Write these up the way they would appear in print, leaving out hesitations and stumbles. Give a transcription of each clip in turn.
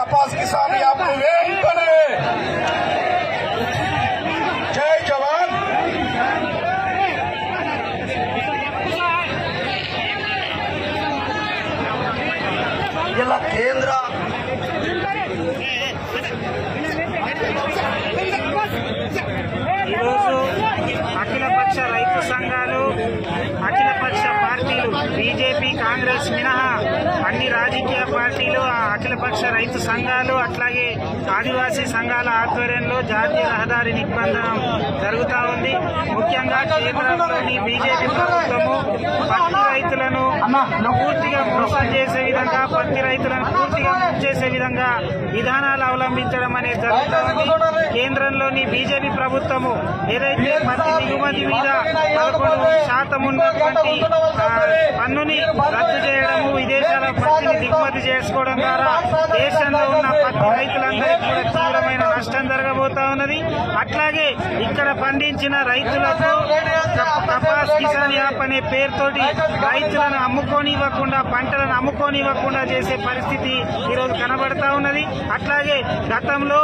कपास किसान याप वेंटने जय जवान ఇలా కేంద్ర ఈరోజు అఖిలపక్ష రైతు సంఘాలు అఖిలపక్ష పార్టీలు బీజేపీ కాంగ్రెస్ మినహా అన్ని రాజకీయ పార్టీలు అఖిలపక్ష రైతు సంఘాలు అట్లాగే ఆదివాసీ సంఘాల ఆధ్వర్యంలో జాతీయ రహదారి నిబంధన జరుగుతూ ఉంది. ముఖ్యంగా కేంద్రంలోని బీజేపీ ప్రభుత్వము పత్తి రైతులను పూర్తిగా మోసం చేసే విధంగా పత్తి రైతులను పూర్తిగా చేసే విధంగా విధానాలు అవలంబించడం అనేది జరుగుతూ ఉంది. కేంద్రంలోని బీజేపీ ప్రభుత్వము ఏదైతే పత్తి దిగుమతి మీద 11% ఉన్నటువంటి పన్నుని రద్దు చేయడము, విదేశాల పత్తిని దిగుమతి చేసుకోవడం ద్వారా దేశంలో ఉన్న పత్తి రైతులందరికీ కూడా తీవ్రమైన నష్టం జరగబోతా ఉన్నది. అట్లాగే ఇక్కడ పండించిన రైతులకు కపాస్ కిసాన్ యాప్ అనే పేరుతోటి రైతులను అమ్ముకోనివ్వకుండా పంటలను అమ్ముకోనివ్వకుండా చేసే పరిస్థితి ఈరోజు కనబడతా ఉన్నది. అట్లాగే గతంలో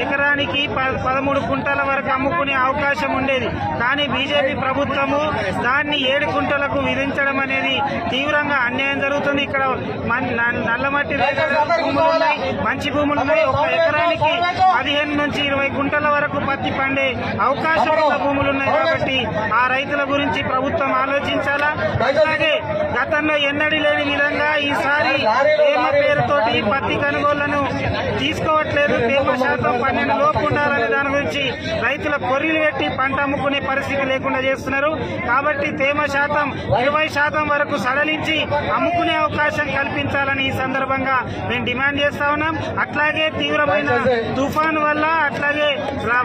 ఎకరానికి 13 కుంటల వరకు అమ్ముకునే అవకాశం ఉండేది. కానీ బీజేపీ ప్రభుత్వము దాన్ని 7 కుంటలకు విధించడం అనేది తీవ్రంగా అన్యాయం జరుగుతుంది. ఇక్కడ నల్లమట్టి భూములు ఉన్నాయి, మంచి భూములు ఉన్నాయి. ఒక ఎకరానికి 15 నుంచి 20 కుంటల వరకు పత్తి పండే అవకాశం ఉన్న భూములు ఉన్నాయి. కాబట్టి ఆ రైతుల గురించి ప్రభుత్వం ఆలోచించాలా. అలాగే గతంలో ఎన్నడూ లేని విధంగా ఈసారి తేమ పేరుతోటి పత్తి కొనుగోళ్లను తీసుకోవట్లేదు. తేమ శాతం 12 లోపు ఉండాలనే దాని గురించి రైతుల కొర్రీలు పెట్టి పంట అమ్ముకునే పరిస్థితి లేకుండా చేస్తున్నారు. కాబట్టి తేమ శాతం 20% వరకు సడలించి అమ్ముకునే అవకాశం కల్పించాలని ఈ సందర్భంగా మేము డిమాండ్ చేస్తా ఉన్నాం. అట్లాగే తీవ్రమైన తుఫాను వల్ల అట్లాగే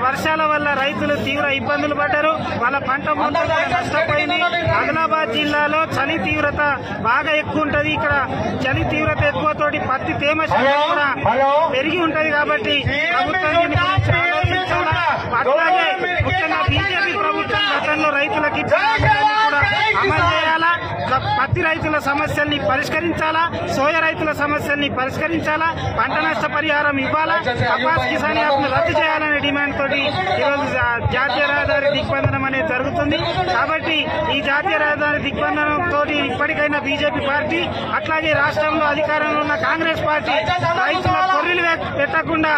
వర్షాల వల్ల రైతులు తీవ్ర ఇబ్బందులు పడ్డారు. వాళ్ళ పంట మొత్తం నష్టపోయింది. ఆదిలాబాద్ జిల్లాలో చలి తీవ్రత బాగా ఎక్కువ ఉంటది. ఇక్కడ చలి తీవ్రత ఎక్కువతోటి పత్తి తేమ శాతం కూడా పెరిగి ఉంటది. కాబట్టి ప్రభుత్వం దీని గురించి ఆలోచించాలా. అట్లాగే ముఖ్యంగా బీజేపీ ప్రభుత్వం గతంలో రైతులకి కూడా అమలు చేయాలా. పత్తి రైతుల సమస్యల్ని పరిష్కరించాలా, సోయా రైతుల సమస్యల్ని పరిష్కరించాలా, పంట నష్ట పరిహారం ఇవ్వాలా, కపాస్ కిసాన్ యాప్ను రద్దు చేయాలనే డిమాండ్ తోటి ఈరోజు జాతీయ రహదారి దిగ్బంధనం అనేది జరుగుతుంది. కాబట్టి ఈ జాతీయ రహదారి దిగ్బంధనం తోటి ఇప్పటికైనా బీజేపీ పార్టీ అట్లాగే రాష్ట్రంలో అధికారంలో ఉన్న కాంగ్రెస్ పార్టీ రైతుల కొర్రీలు పెట్టకుండా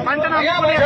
పంటను అమ్ముకునే